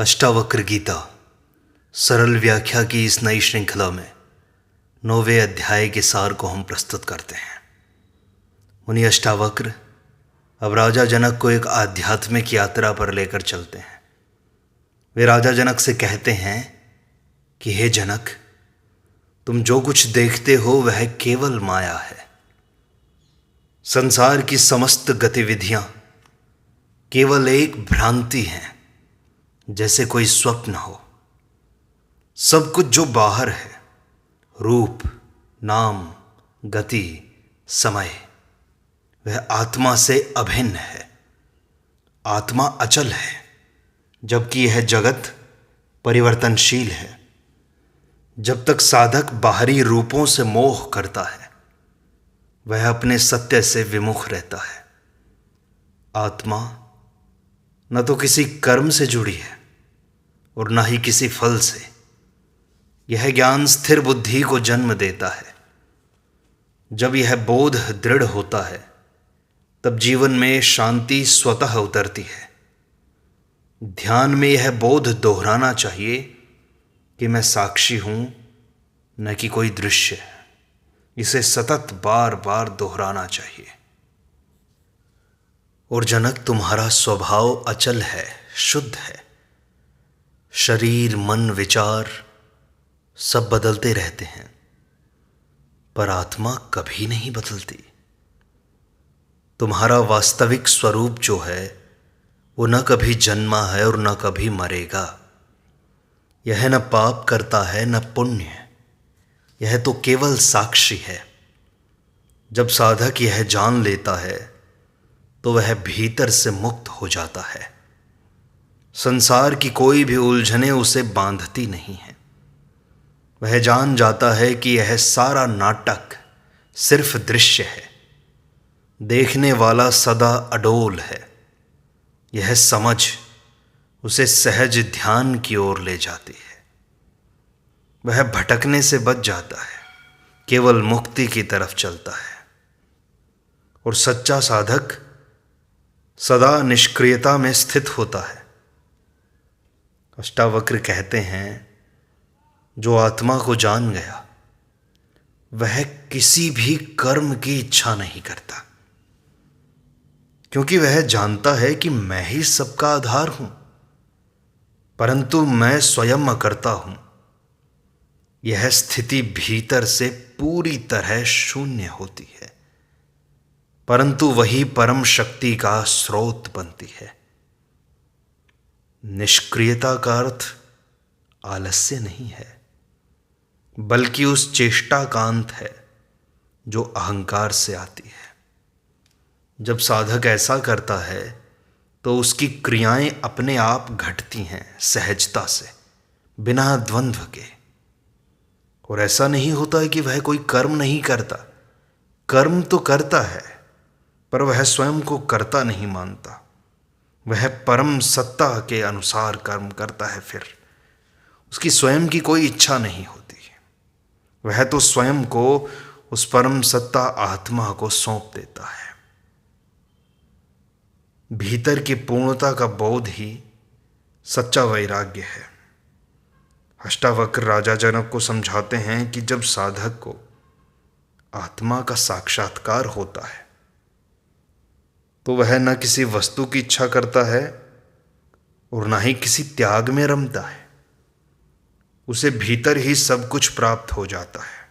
अष्टावक्र गीता सरल व्याख्या की इस नई श्रृंखला में 9वें अध्याय के सार को हम प्रस्तुत करते हैं। मुनि अष्टावक्र अब राजा जनक को एक आध्यात्मिक यात्रा पर लेकर चलते हैं। वे राजा जनक से कहते हैं कि हे जनक, तुम जो कुछ देखते हो वह केवल माया है। संसार की समस्त गतिविधियां केवल एक भ्रांति हैं, जैसे कोई स्वप्न हो। सब कुछ जो बाहर है, रूप, नाम, गति, समय, वह आत्मा से अभिन्न है। आत्मा अचल है, जबकि यह जगत परिवर्तनशील है। जब तक साधक बाहरी रूपों से मोह करता है, वह अपने सत्य से विमुख रहता है। आत्मा न तो किसी कर्म से जुड़ी है और न ही किसी फल से। यह ज्ञान स्थिर बुद्धि को जन्म देता है। जब यह बोध दृढ़ होता है, तब जीवन में शांति स्वतः उतरती है। ध्यान में यह बोध दोहराना चाहिए कि मैं साक्षी हूं, न कि कोई दृश्य है। इसे सतत बार बार दोहराना चाहिए। और जनक, तुम्हारा स्वभाव अचल है, शुद्ध है। शरीर, मन, विचार सब बदलते रहते हैं, पर आत्मा कभी नहीं बदलती। तुम्हारा वास्तविक स्वरूप जो है, वो न कभी जन्मा है और न कभी मरेगा। यह न पाप करता है न पुण्य। यह तो केवल साक्षी है। जब साधक यह जान लेता है, तो वह भीतर से मुक्त हो जाता है। संसार की कोई भी उलझने उसे बांधती नहीं है। वह जान जाता है कि यह सारा नाटक सिर्फ दृश्य है। देखने वाला सदा अडोल है। यह समझ उसे सहज ध्यान की ओर ले जाती है। वह भटकने से बच जाता है, केवल मुक्ति की तरफ चलता है। और सच्चा साधक सदा निष्क्रियता में स्थित होता है। अष्टावक्र कहते हैं, जो आत्मा को जान गया, वह किसी भी कर्म की इच्छा नहीं करता, क्योंकि वह जानता है कि मैं ही सबका आधार हूं, परंतु मैं स्वयं अकर्ता हूं। यह स्थिति भीतर से पूरी तरह शून्य होती है, परंतु वही परम शक्ति का स्रोत बनती है। निष्क्रियता का अर्थ आलस्य नहीं है, बल्कि उस चेष्टा का अंत है जो अहंकार से आती है। जब साधक ऐसा करता है, तो उसकी क्रियाएं अपने आप घटती हैं, सहजता से, बिना द्वंद्व के। और ऐसा नहीं होता है कि वह कोई कर्म नहीं करता। कर्म तो करता है, पर वह स्वयं को कर्ता नहीं मानता। वह परम सत्ता के अनुसार कर्म करता है। फिर उसकी स्वयं की कोई इच्छा नहीं होती। वह तो स्वयं को उस परम सत्ता आत्मा को सौंप देता है। भीतर की पूर्णता का बोध ही सच्चा वैराग्य है। अष्टावक्र राजा जनक को समझाते हैं कि जब साधक को आत्मा का साक्षात्कार होता है, तो वह न किसी वस्तु की इच्छा करता है और न ही किसी त्याग में रमता है। उसे भीतर ही सब कुछ प्राप्त हो जाता है।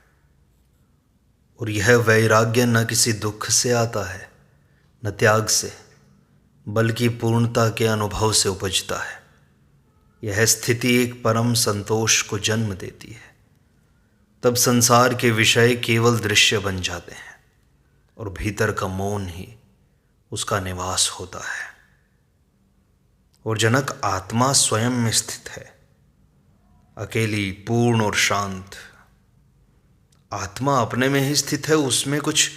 और यह वैराग्य न किसी दुख से आता है, न त्याग से, बल्कि पूर्णता के अनुभव से उपजता है। यह स्थिति एक परम संतोष को जन्म देती है। तब संसार के विषय केवल दृश्य बन जाते हैं और भीतर का मौन ही उसका निवास होता है। और जनक, आत्मा स्वयं में स्थित है, अकेली, पूर्ण और शांत। आत्मा अपने में ही स्थित है। उसमें कुछ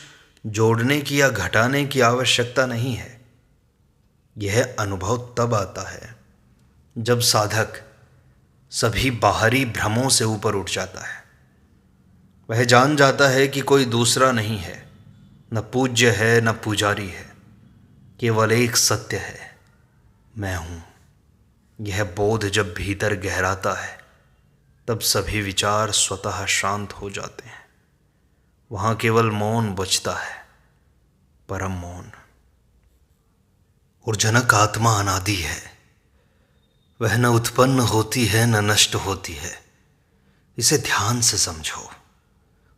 जोड़ने की या घटाने की आवश्यकता नहीं है। यह अनुभव तब आता है जब साधक सभी बाहरी भ्रमों से ऊपर उठ जाता है। वह जान जाता है कि कोई दूसरा नहीं है, न पूज्य है न पुजारी है। केवल एक सत्य है, मैं हूं। यह बोध जब भीतर गहराता है तब सभी विचार स्वतः शांत हो जाते हैं। वहाँ केवल मौन बचता है, परम मौन। और जनक, आत्मा अनादि है। वह न उत्पन्न होती है न नष्ट होती है। इसे ध्यान से समझो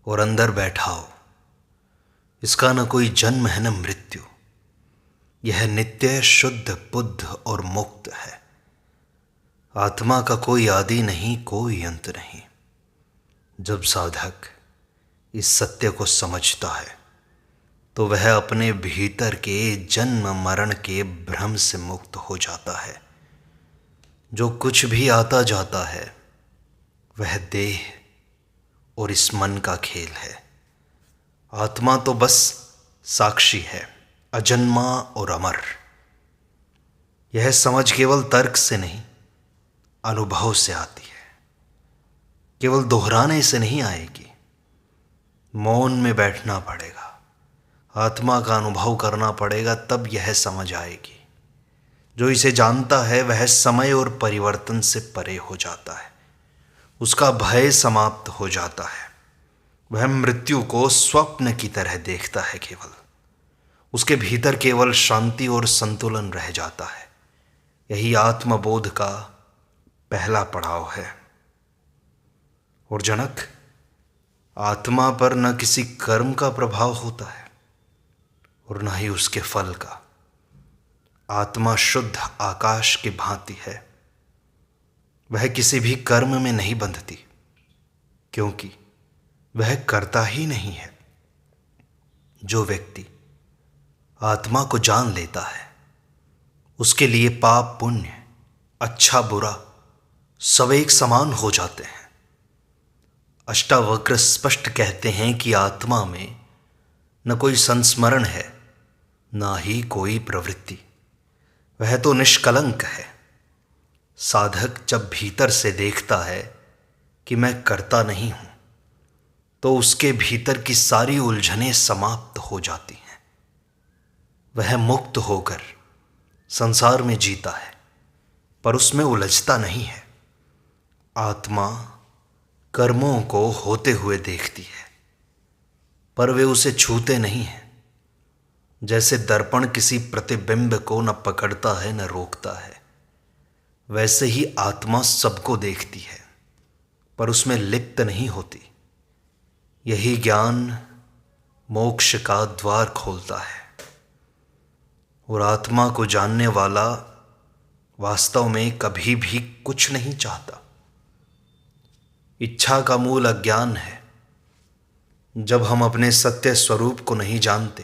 और अंदर बैठाओ। इसका न कोई जन्म है न मृत्यु। यह नित्य, शुद्ध, बुद्ध और मुक्त है। आत्मा का कोई आदि नहीं, कोई अंत नहीं। जब साधक इस सत्य को समझता है तो वह अपने भीतर के जन्म मरण के भ्रम से मुक्त हो जाता है। जो कुछ भी आता जाता है वह देह और इस मन का खेल है। आत्मा तो बस साक्षी है, अजन्मा और अमर। यह समझ केवल तर्क से नहीं, अनुभव से आती है। केवल दोहराने से नहीं आएगी। मौन में बैठना पड़ेगा, आत्मा का अनुभव करना पड़ेगा, तब यह समझ आएगी। जो इसे जानता है वह समय और परिवर्तन से परे हो जाता है। उसका भय समाप्त हो जाता है। वह मृत्यु को स्वप्न की तरह देखता है। केवल उसके भीतर केवल शांति और संतुलन रह जाता है। यही आत्मबोध का पहला पड़ाव है। और जनक, आत्मा पर न किसी कर्म का प्रभाव होता है और न ही उसके फल का। आत्मा शुद्ध आकाश की भांति है। वह किसी भी कर्म में नहीं बंधती, क्योंकि वह करता ही नहीं है। जो व्यक्ति आत्मा को जान लेता है उसके लिए पाप पुण्य, अच्छा बुरा सब एक समान हो जाते हैं। अष्टावक्र स्पष्ट कहते हैं कि आत्मा में न कोई संस्मरण है, ना ही कोई प्रवृत्ति। वह तो निष्कलंक है। साधक जब भीतर से देखता है कि मैं करता नहीं हूं, तो उसके भीतर की सारी उलझनें समाप्त हो जाती हैं। वह मुक्त होकर संसार में जीता है, पर उसमें उलझता नहीं है। आत्मा कर्मों को होते हुए देखती है, पर वे उसे छूते नहीं हैं। जैसे दर्पण किसी प्रतिबिंब को न पकड़ता है न रोकता है, वैसे ही आत्मा सबको देखती है, पर उसमें लिप्त नहीं होती। यही ज्ञान मोक्ष का द्वार खोलता है। और आत्मा को जानने वाला वास्तव में कभी भी कुछ नहीं चाहता। इच्छा का मूल अज्ञान है। जब हम अपने सत्य स्वरूप को नहीं जानते,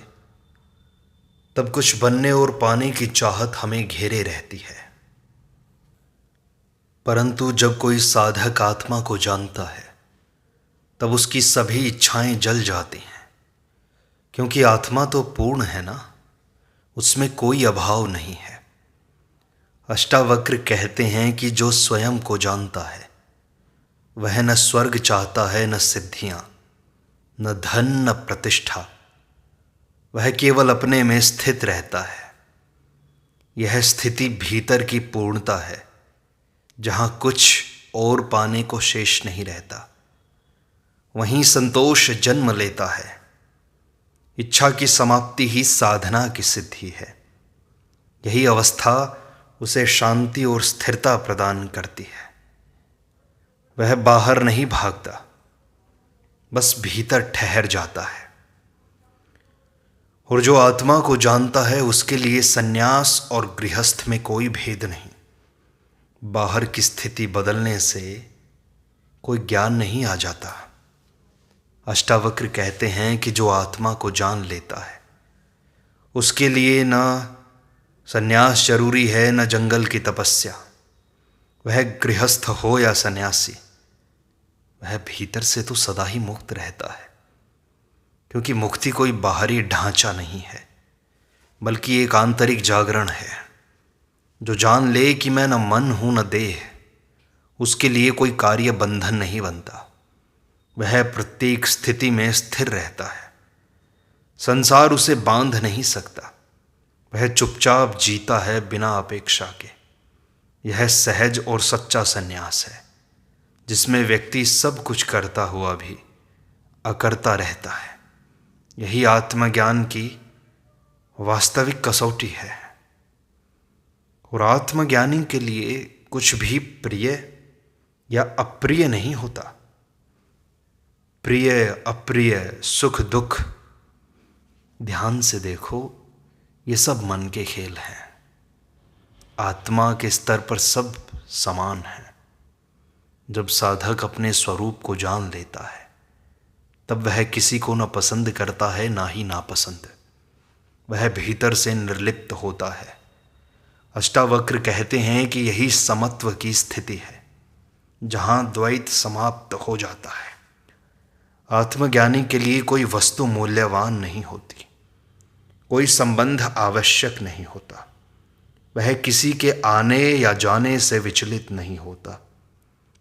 तब कुछ बनने और पाने की चाहत हमें घेरे रहती है। परंतु जब कोई साधक आत्मा को जानता है, तब उसकी सभी इच्छाएं जल जाती हैं, क्योंकि आत्मा तो पूर्ण है ना, उसमें कोई अभाव नहीं है। अष्टावक्र कहते हैं कि जो स्वयं को जानता है वह न स्वर्ग चाहता है, न सिद्धियां, न धन, न प्रतिष्ठा। वह केवल अपने में स्थित रहता है। यह स्थिति भीतर की पूर्णता है, जहां कुछ और पाने को शेष नहीं रहता। वहीं संतोष जन्म लेता है। इच्छा की समाप्ति ही साधना की सिद्धि है। यही अवस्था उसे शांति और स्थिरता प्रदान करती है। वह बाहर नहीं भागता, बस भीतर ठहर जाता है। और जो आत्मा को जानता है उसके लिए सन्यास और गृहस्थ में कोई भेद नहीं। बाहर की स्थिति बदलने से कोई ज्ञान नहीं आ जाता। अष्टावक्र कहते हैं कि जो आत्मा को जान लेता है उसके लिए न सन्यास जरूरी है, न जंगल की तपस्या। वह गृहस्थ हो या सन्यासी, वह भीतर से तो सदा ही मुक्त रहता है। क्योंकि मुक्ति कोई बाहरी ढांचा नहीं है, बल्कि एक आंतरिक जागरण है। जो जान ले कि मैं न मन हूं न देह, उसके लिए कोई कार्य बंधन नहीं बनता। वह प्रत्येक स्थिति में स्थिर रहता है। संसार उसे बांध नहीं सकता। वह चुपचाप जीता है बिना अपेक्षा के। यह सहज और सच्चा संन्यास है, जिसमें व्यक्ति सब कुछ करता हुआ भी अकर्ता रहता है। यही आत्मज्ञान की वास्तविक कसौटी है। और आत्मज्ञानी के लिए कुछ भी प्रिय या अप्रिय नहीं होता। प्रिय अप्रिय, सुख दुख, ध्यान से देखो, ये सब मन के खेल हैं। आत्मा के स्तर पर सब समान है। जब साधक अपने स्वरूप को जान लेता है, तब वह किसी को न पसंद करता है, ना ही नापसंद। वह भीतर से निर्लिप्त होता है। अष्टावक्र कहते हैं कि यही समत्व की स्थिति है, जहाँ द्वैत समाप्त हो जाता है। आत्मज्ञानी के लिए कोई वस्तु मूल्यवान नहीं होती, कोई संबंध आवश्यक नहीं होता। वह किसी के आने या जाने से विचलित नहीं होता।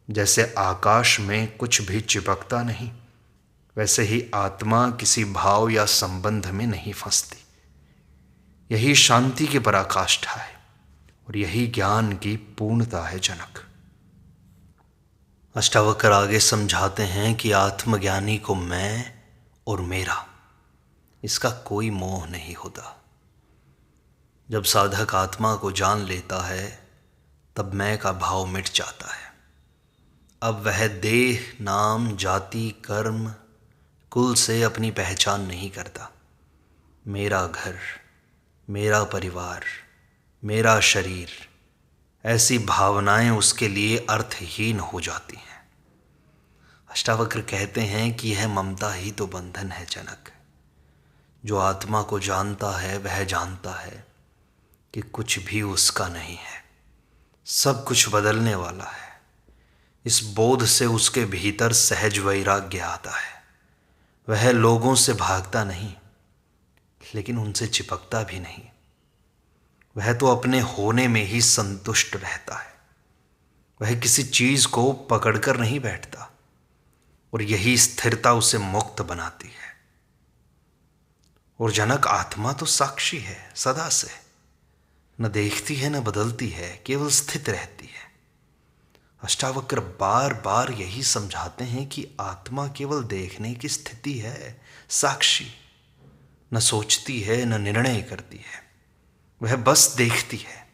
जैसे आकाश में कुछ भी चिपकता नहीं, वैसे ही आत्मा किसी भाव या संबंध में नहीं फंसती। यही शांति की पराकाष्ठा है और यही ज्ञान की पूर्णता है जनक। अष्टावक्र आगे समझाते हैं कि आत्मज्ञानी को मैं और मेरा, इसका कोई मोह नहीं होता। जब साधक आत्मा को जान लेता है, तब मैं का भाव मिट जाता है। अब वह देह, नाम, जाति, कर्म, कुल से अपनी पहचान नहीं करता। मेरा घर, मेरा परिवार, मेरा शरीर, ऐसी भावनाएं उसके लिए अर्थहीन हो जाती हैं। अष्टावक्र कहते हैं कि यह ममता ही तो बंधन है जनक। जो आत्मा को जानता है वह जानता है कि कुछ भी उसका नहीं है, सब कुछ बदलने वाला है। इस बोध से उसके भीतर सहज वैराग्य आता है। वह लोगों से भागता नहीं, लेकिन उनसे चिपकता भी नहीं। वह तो अपने होने में ही संतुष्ट रहता है। वह किसी चीज को पकड़कर नहीं बैठता, और यही स्थिरता उसे मुक्त बनाती है। और जनक, आत्मा तो साक्षी है सदा से, न देखती है न बदलती है, केवल स्थित रहती है। अष्टावक्र बार बार यही समझाते हैं कि आत्मा केवल देखने की स्थिति है, साक्षी। न सोचती है न निर्णय करती है, वह बस देखती है।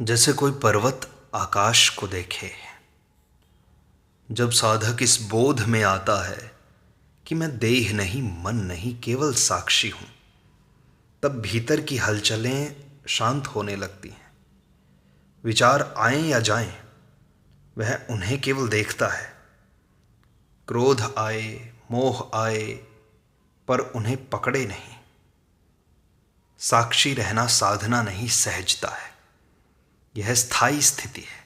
जैसे कोई पर्वत आकाश को देखे। जब साधक इस बोध में आता है कि मैं देह नहीं, मन नहीं, केवल साक्षी हूं, तब भीतर की हलचलें शांत होने लगती हैं। विचार आए या जाएं, वह उन्हें केवल देखता है। क्रोध आए, मोह आए, पर उन्हें पकड़े नहीं। साक्षी रहना साधना नहीं, सहजता है। यह स्थायी स्थिति है,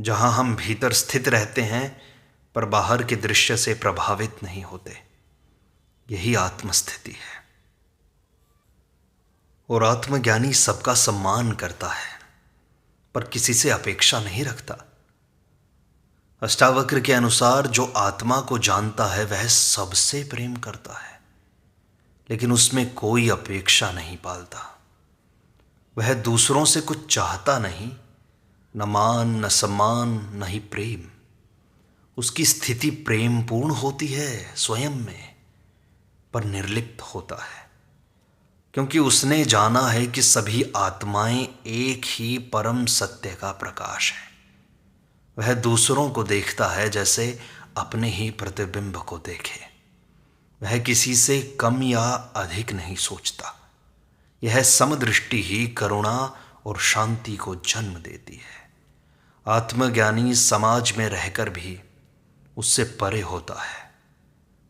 जहां हम भीतर स्थित रहते हैं, पर बाहर के दृश्य से प्रभावित नहीं होते। यही आत्मस्थिति है। और आत्मज्ञानी सबका सम्मान करता है, पर किसी से अपेक्षा नहीं रखता। अष्टावक्र के अनुसार जो आत्मा को जानता है वह सबसे प्रेम करता है, लेकिन उसमें कोई अपेक्षा नहीं पालता। वह दूसरों से कुछ चाहता नहीं, न मान, न सम्मान, न ही प्रेम। उसकी स्थिति प्रेम पूर्ण होती है स्वयं में, पर निर्लिप्त होता है, क्योंकि उसने जाना है कि सभी आत्माएं एक ही परम सत्य का प्रकाश है। वह दूसरों को देखता है जैसे अपने ही प्रतिबिंब को देखे। वह किसी से कम या अधिक नहीं सोचता। यह समदृष्टि ही करुणा और शांति को जन्म देती है। आत्मज्ञानी समाज में रहकर भी उससे परे होता है।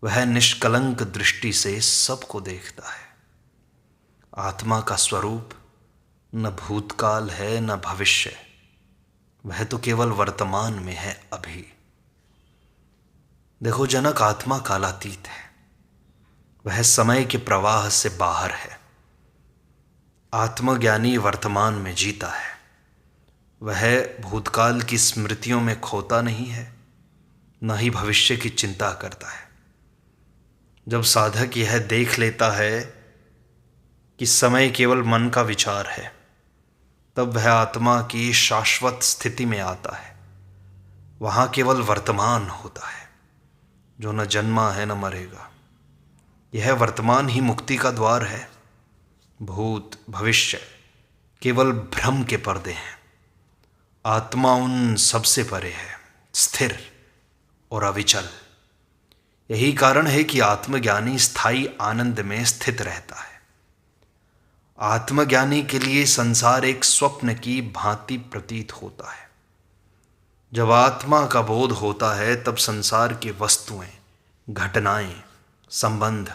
वह निष्कलंक दृष्टि से सबको देखता है। आत्मा का स्वरूप न भूतकाल है न भविष्य, वह तो केवल वर्तमान में है, अभी। देखो जनक, आत्मा कालातीत है। वह समय के प्रवाह से बाहर है। आत्मज्ञानी वर्तमान में जीता है। वह भूतकाल की स्मृतियों में खोता नहीं है, न ही भविष्य की चिंता करता है। जब साधक यह देख लेता है कि समय केवल मन का विचार है, तब वह आत्मा की शाश्वत स्थिति में आता है। वहाँ केवल वर्तमान होता है, जो न जन्मा है न मरेगा। यह वर्तमान ही मुक्ति का द्वार है। भूत भविष्य केवल भ्रम के पर्दे हैं। आत्मा उन सबसे परे है, स्थिर और अविचल। यही कारण है कि आत्मज्ञानी स्थायी आनंद में स्थित रहता है। आत्मज्ञानी के लिए संसार एक स्वप्न की भांति प्रतीत होता है। जब आत्मा का बोध होता है तब संसार की वस्तुएं, घटनाएं, संबंध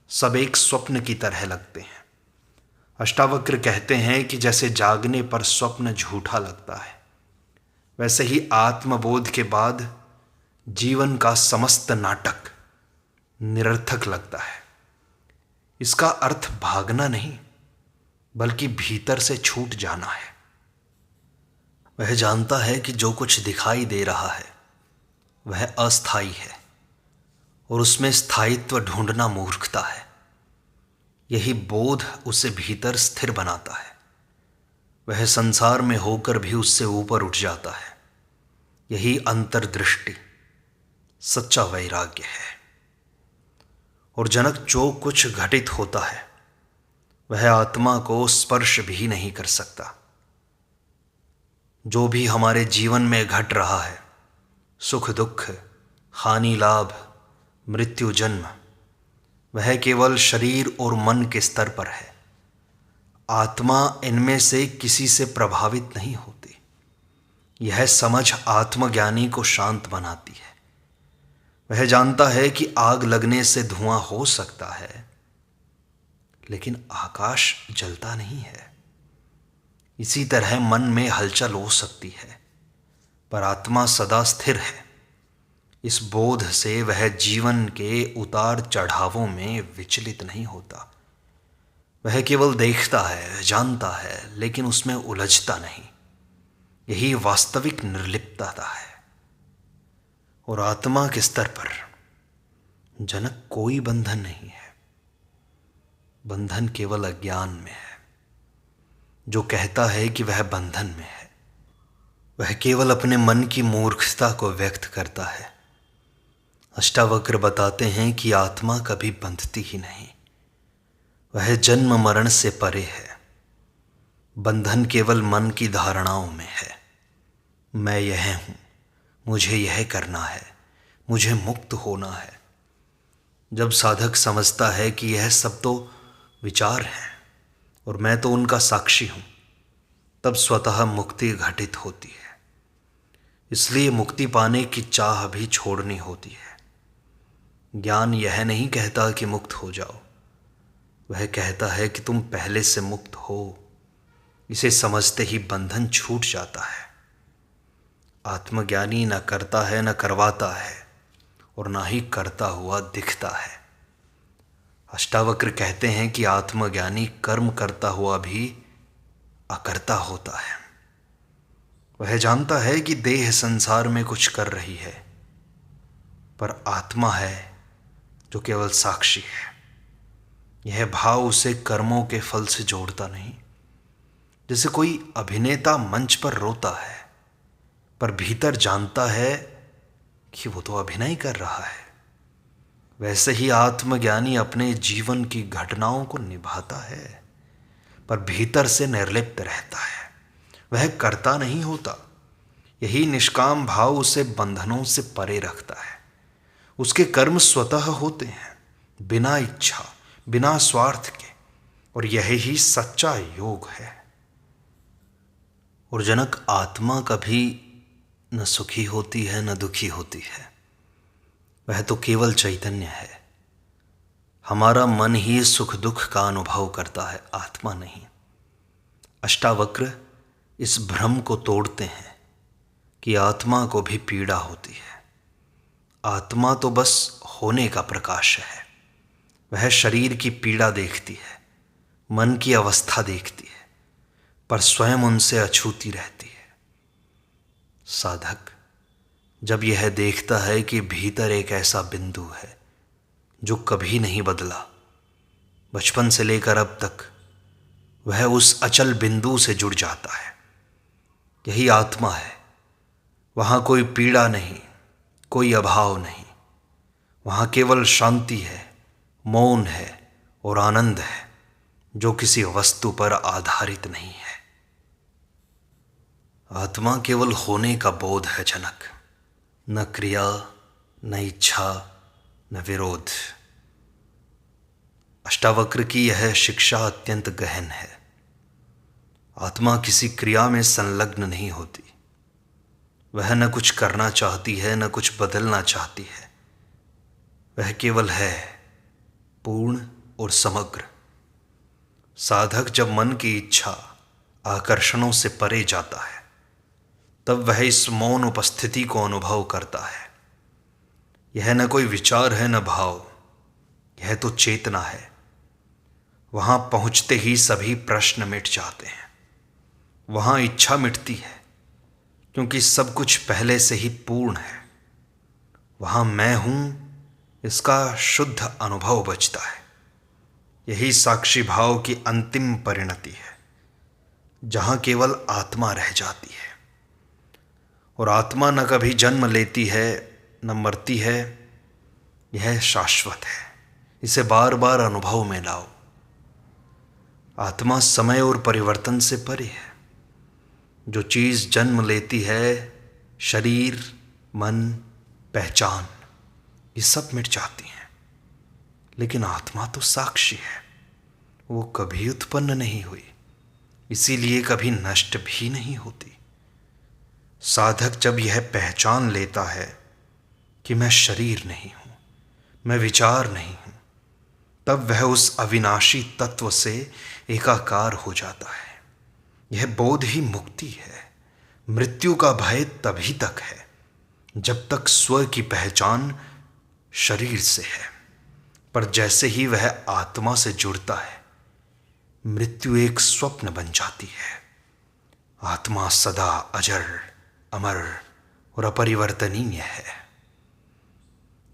सब एक स्वप्न की तरह लगते हैं। अष्टावक्र कहते हैं कि जैसे जागने पर स्वप्न झूठा लगता है, वैसे ही आत्मबोध के बाद जीवन का समस्त नाटक निरर्थक लगता है। इसका अर्थ भागना नहीं, बल्कि भीतर से छूट जाना है। वह जानता है कि जो कुछ दिखाई दे रहा है वह अस्थायी है और उसमें स्थायित्व ढूंढना मूर्खता है। यही बोध उसे भीतर स्थिर बनाता है। वह संसार में होकर भी उससे ऊपर उठ जाता है। यही अंतर्दृष्टि सच्चा वैराग्य है। और जनक, जो कुछ घटित होता है वह आत्मा को स्पर्श भी नहीं कर सकता। जो भी हमारे जीवन में घट रहा है, सुख दुख, हानि लाभ, मृत्यु जन्म, वह केवल शरीर और मन के स्तर पर है। आत्मा इनमें से किसी से प्रभावित नहीं होती। यह समझ आत्मज्ञानी को शांत बनाती है। वह जानता है कि आग लगने से धुआं हो सकता है, लेकिन आकाश जलता नहीं है। इसी तरह मन में हलचल हो सकती है, पर आत्मा सदा स्थिर है। इस बोध से वह जीवन के उतार चढ़ावों में विचलित नहीं होता। वह केवल देखता है, जानता है, लेकिन उसमें उलझता नहीं। यही वास्तविक निर्लिप्तता है। और आत्मा के स्तर पर जनक कोई बंधन नहीं है। बंधन केवल अज्ञान में है। जो कहता है कि वह बंधन में है, वह केवल अपने मन की मूर्खता को व्यक्त करता है। अष्टावक्र बताते हैं कि आत्मा कभी बंधती ही नहीं। वह जन्म मरण से परे है। बंधन केवल मन की धारणाओं में है। मैं यह हूँ, मुझे यह करना है, मुझे मुक्त होना है। जब साधक समझता है कि यह सब तो विचार हैं और मैं तो उनका साक्षी हूँ, तब स्वतः मुक्ति घटित होती है। इसलिए मुक्ति पाने की चाह भी छोड़नी होती है। ज्ञान यह नहीं कहता कि मुक्त हो जाओ, वह कहता है कि तुम पहले से मुक्त हो। इसे समझते ही बंधन छूट जाता है। आत्मज्ञानी न करता है न करवाता है, और ना ही करता हुआ दिखता है। अष्टावक्र कहते हैं कि आत्मज्ञानी कर्म करता हुआ भी अकर्ता होता है। वह जानता है कि देह संसार में कुछ कर रही है, पर आत्मा है जो केवल साक्षी है। यह भाव उसे कर्मों के फल से जोड़ता नहीं। जैसे कोई अभिनेता मंच पर रोता है, पर भीतर जानता है कि वो तो अभिनय कर रहा है, वैसे ही आत्मज्ञानी अपने जीवन की घटनाओं को निभाता है, पर भीतर से निर्लिप्त रहता है। वह करता नहीं होता। यही निष्काम भाव उसे बंधनों से परे रखता है। उसके कर्म स्वतः होते हैं, बिना इच्छा, बिना स्वार्थ के, और यही ही सच्चा योग है। और जनक, आत्मा कभी न सुखी होती है न दुखी होती है। वह तो केवल चैतन्य है। हमारा मन ही सुख दुख का अनुभव करता है, आत्मा नहीं। अष्टावक्र इस भ्रम को तोड़ते हैं कि आत्मा को भी पीड़ा होती है। आत्मा तो बस होने का प्रकाश है। वह शरीर की पीड़ा देखती है, मन की अवस्था देखती है, पर स्वयं उनसे अछूती रहती है। साधक जब यह देखता है कि भीतर एक ऐसा बिंदु है जो कभी नहीं बदला, बचपन से लेकर अब तक, वह उस अचल बिंदु से जुड़ जाता है। यही आत्मा है। वहाँ कोई पीड़ा नहीं, कोई अभाव नहीं। वहाँ केवल शांति है, मौन है और आनंद है, जो किसी वस्तु पर आधारित नहीं है। आत्मा केवल होने का बोध है जनक, न क्रिया, न इच्छा, न विरोध। अष्टावक्र की यह शिक्षा अत्यंत गहन है। आत्मा किसी क्रिया में संलग्न नहीं होती। वह न कुछ करना चाहती है, न कुछ बदलना चाहती है। वह केवल है, पूर्ण और समग्र। साधक जब मन की इच्छा, आकर्षणों से परे जाता है, तब वह इस मौन उपस्थिति को अनुभव करता है। यह न कोई विचार है, न भाव, यह तो चेतना है। वहां पहुंचते ही सभी प्रश्न मिट जाते हैं। वहां इच्छा मिटती है, क्योंकि सब कुछ पहले से ही पूर्ण है। वहां मैं हूं, इसका शुद्ध अनुभव बचता है। यही साक्षी भाव की अंतिम परिणति है, जहां केवल आत्मा रह जाती है। और आत्मा न कभी जन्म लेती है, न मरती है। यह शाश्वत है। इसे बार बार अनुभव में लाओ। आत्मा समय और परिवर्तन से परे है। जो चीज जन्म लेती है, शरीर, मन, पहचान, ये सब मिट जाती हैं। लेकिन आत्मा तो साक्षी है। वो कभी उत्पन्न नहीं हुई, इसीलिए कभी नष्ट भी नहीं होती। साधक जब यह पहचान लेता है कि मैं शरीर नहीं हूं, मैं विचार नहीं हूं, तब वह उस अविनाशी तत्व से एकाकार हो जाता है। यह बोध ही मुक्ति है। मृत्यु का भय तभी तक है जब तक स्व की पहचान शरीर से है। पर जैसे ही वह आत्मा से जुड़ता है, मृत्यु एक स्वप्न बन जाती है। आत्मा सदा अजर, अमर और अपरिवर्तनीय है।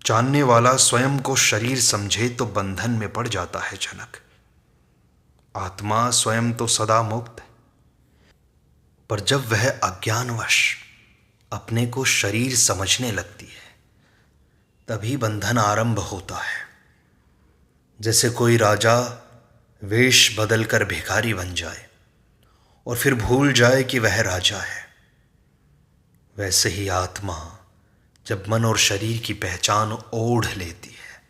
जानने वाला स्वयं को शरीर समझे तो बंधन में पड़ जाता है जनक। आत्मा स्वयं तो सदा मुक्त है, पर जब वह अज्ञानवश अपने को शरीर समझने लगती है, तभी बंधन आरंभ होता है। जैसे कोई राजा वेश बदलकर भिखारी बन जाए और फिर भूल जाए कि वह राजा है, वैसे ही आत्मा जब मन और शरीर की पहचान ओढ़ लेती है,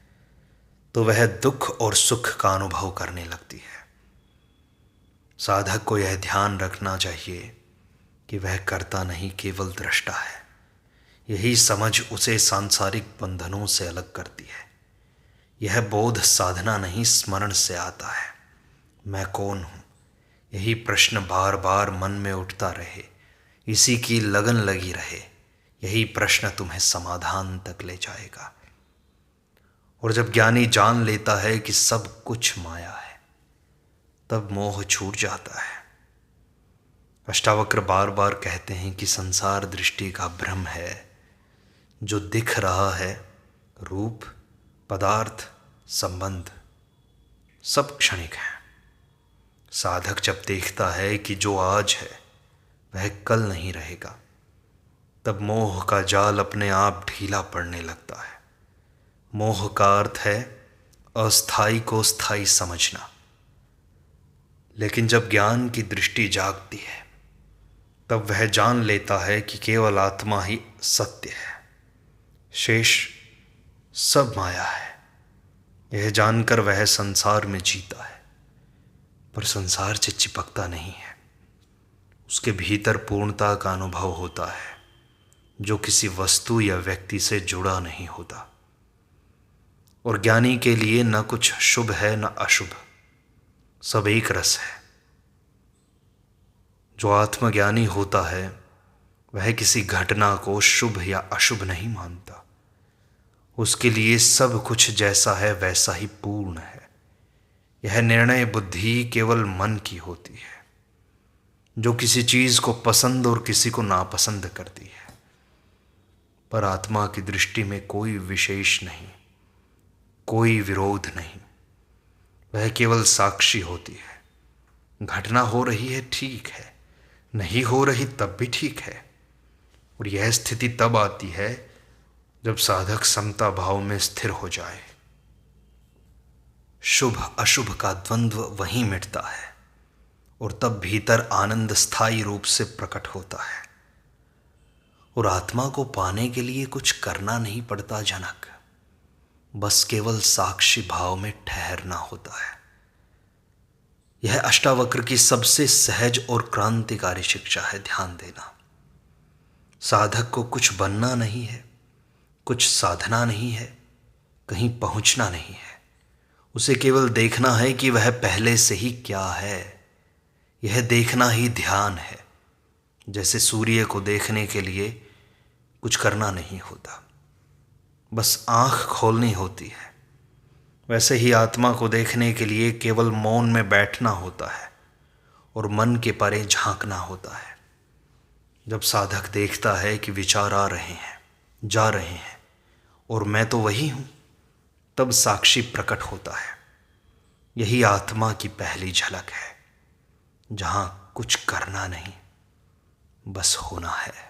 तो वह दुख और सुख का अनुभव करने लगती है। साधक को यह ध्यान रखना चाहिए कि वह कर्ता नहीं, केवल दृष्टा है। यही समझ उसे सांसारिक बंधनों से अलग करती है। यह बोध साधना नहीं, स्मरण से आता है। मैं कौन हूं? यही प्रश्न बार बार मन में उठता रहे, इसी की लगन लगी रहे। यही प्रश्न तुम्हें समाधान तक ले जाएगा। और जब ज्ञानी जान लेता है कि सब कुछ माया है, तब मोह छूट जाता है। अष्टावक्र बार बार कहते हैं कि संसार दृष्टि का भ्रम है। जो दिख रहा है, रूप, पदार्थ, संबंध, सब क्षणिक है। साधक जब देखता है कि जो आज है वह कल नहीं रहेगा, तब मोह का जाल अपने आप ढीला पड़ने लगता है। मोह का अर्थ है अस्थाई को स्थाई समझना। लेकिन जब ज्ञान की दृष्टि जागती है, तब वह जान लेता है कि केवल आत्मा ही सत्य है, शेष सब माया है। यह जानकर वह संसार में जीता है, पर संसार से चिपकता नहीं है। उसके भीतर पूर्णता का अनुभव होता है, जो किसी वस्तु या व्यक्ति से जुड़ा नहीं होता। और ज्ञानी के लिए न कुछ शुभ है न अशुभ, सब एक रस है। जो आत्मज्ञानी होता है वह किसी घटना को शुभ या अशुभ नहीं मानता। उसके लिए सब कुछ जैसा है वैसा ही पूर्ण है। यह निर्णय बुद्धि केवल मन की होती है, जो किसी चीज को पसंद और किसी को नापसंद करती है। पर आत्मा की दृष्टि में कोई विशेष नहीं, कोई विरोध नहीं। वह केवल साक्षी होती है। घटना हो रही है ठीक है, नहीं हो रही तब भी ठीक है। और यह स्थिति तब आती है जब साधक समता भाव में स्थिर हो जाए। शुभ अशुभ का द्वंद्व वहीं मिटता है और तब भीतर आनंद स्थायी रूप से प्रकट होता है। और आत्मा को पाने के लिए कुछ करना नहीं पड़ता जनक, बस केवल साक्षी भाव में ठहरना होता है। यह अष्टावक्र की सबसे सहज और क्रांतिकारी शिक्षा है, ध्यान देना। साधक को कुछ बनना नहीं है, कुछ साधना नहीं है, कहीं पहुंचना नहीं है। उसे केवल देखना है कि वह पहले से ही क्या है। यह देखना ही ध्यान है। जैसे सूर्य को देखने के लिए कुछ करना नहीं होता, बस आंख खोलनी होती है, वैसे ही आत्मा को देखने के लिए केवल मौन में बैठना होता है और मन के परे झांकना होता है। जब साधक देखता है कि विचार आ रहे हैं, जा रहे हैं और मैं तो वही हूँ, तब साक्षी प्रकट होता है। यही आत्मा की पहली झलक है, जहाँ कुछ करना नहीं, बस होना है।